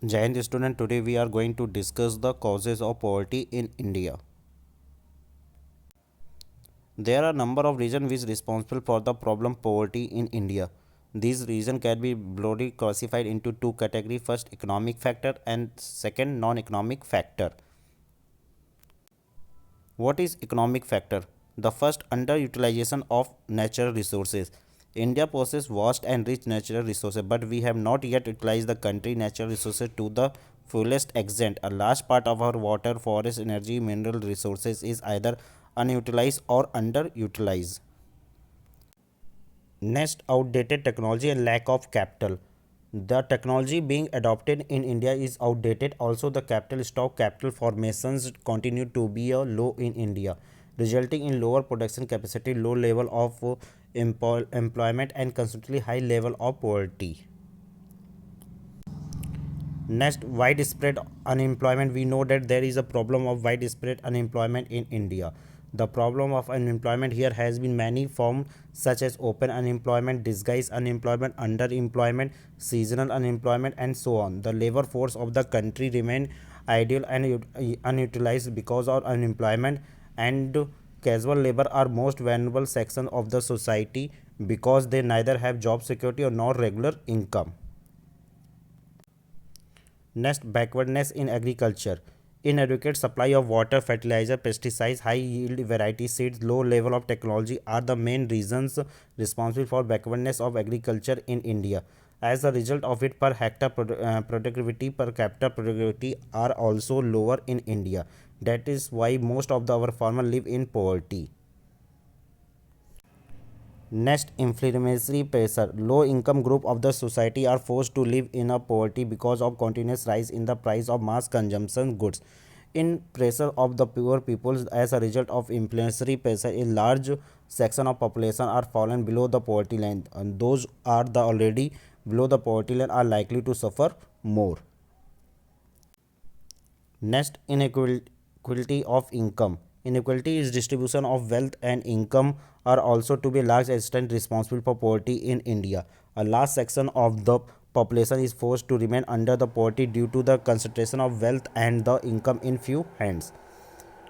Jai Hind student, today we are going to discuss the causes of poverty in India. There are a number of reasons which responsible for the problem poverty in India. These reasons can be broadly classified into two categories. First, economic factor and second, non-economic factor. What is economic factor? The first, underutilization of natural resources. India possesses vast and rich natural resources, but we have not yet utilized the country natural resources to the fullest extent. A large part of our water, forest, energy, mineral resources is either unutilized or underutilized. Next, outdated technology and lack of capital. The technology being adopted in India is outdated. Also, the capital stock capital formations continue to be low in India, resulting in lower production capacity, low level of employment, and constantly high level of poverty. Next, widespread unemployment. We know that there is a problem of widespread unemployment in India. The problem of unemployment here has been many forms such as open unemployment, disguised unemployment, underemployment, seasonal unemployment, and so on. The labor force of the country remain idle and unutilized because of unemployment, and casual labor are most vulnerable section of the society because they neither have job security or nor regular income. Next, backwardness in agriculture. Inadequate supply of water, fertilizer, pesticides, high yield variety seeds, low level of technology are the main reasons responsible for backwardness of agriculture in India. As a result of it, per hectare productivity, per capita productivity are also lower in India. That is why most of our farmers live in poverty. Next, inflationary pressure. Low income group of the society are forced to live in a poverty because of continuous rise in the price of mass consumption goods. In pressure of the poor people as a result of inflationary pressure, a large section of population are fallen below the poverty line, and those are the already below the poverty line are likely to suffer more. Next, inequality of income. Inequality is distribution of wealth and income are also to be a large extent responsible for poverty in India. A large section of the population is forced to remain under the poverty due to the concentration of wealth and the income in few hands.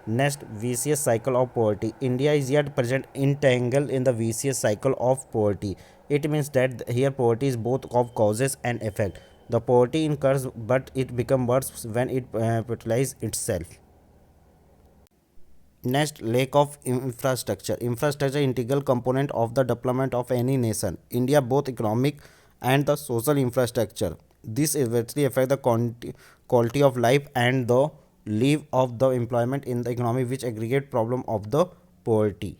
Next, vicious cycle of poverty. India is yet present entangled in the vicious cycle of poverty. It means that here poverty is both of causes and effect. The poverty incurs, but it becomes worse when it fertilizes itself. Next, lack of infrastructure. Infrastructure integral component of the development of any nation. India both economic and the social infrastructure. This eventually affect the quality of life and the live of the employment in the economy, which aggregate problem of the poverty.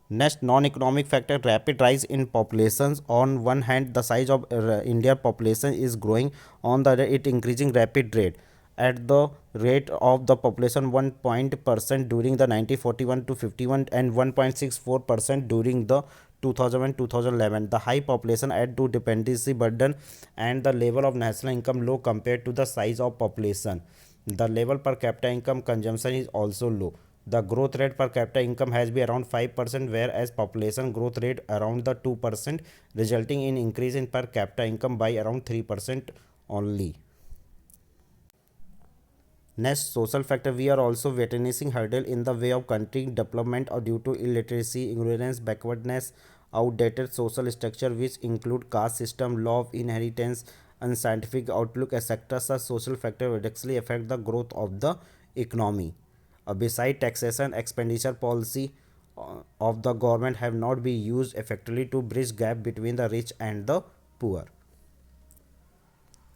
Next, non-economic factor, rapid rise in populations. On one hand, the size of India population is growing. On the other, it increasing rapid rate. At the rate of the population 1% during the 1941 to 51 and 1.64% during the 2000 and 2011. The high population add to dependency burden and the level of national income low compared to the size of population. The level per capita income consumption is also low. The growth rate per capita income has been around 5%, whereas population growth rate around the 2%, resulting in increase in per capita income by around 3% only. Next, social factor. We are also witnessing hurdle in the way of country development or due to illiteracy, ignorance, backwardness, outdated social structure which include caste system, law of inheritance, unscientific outlook, etc. Such social factor directly affect the growth of the economy. Beside taxation, expenditure policy of the government have not been used effectively to bridge gap between the rich and the poor.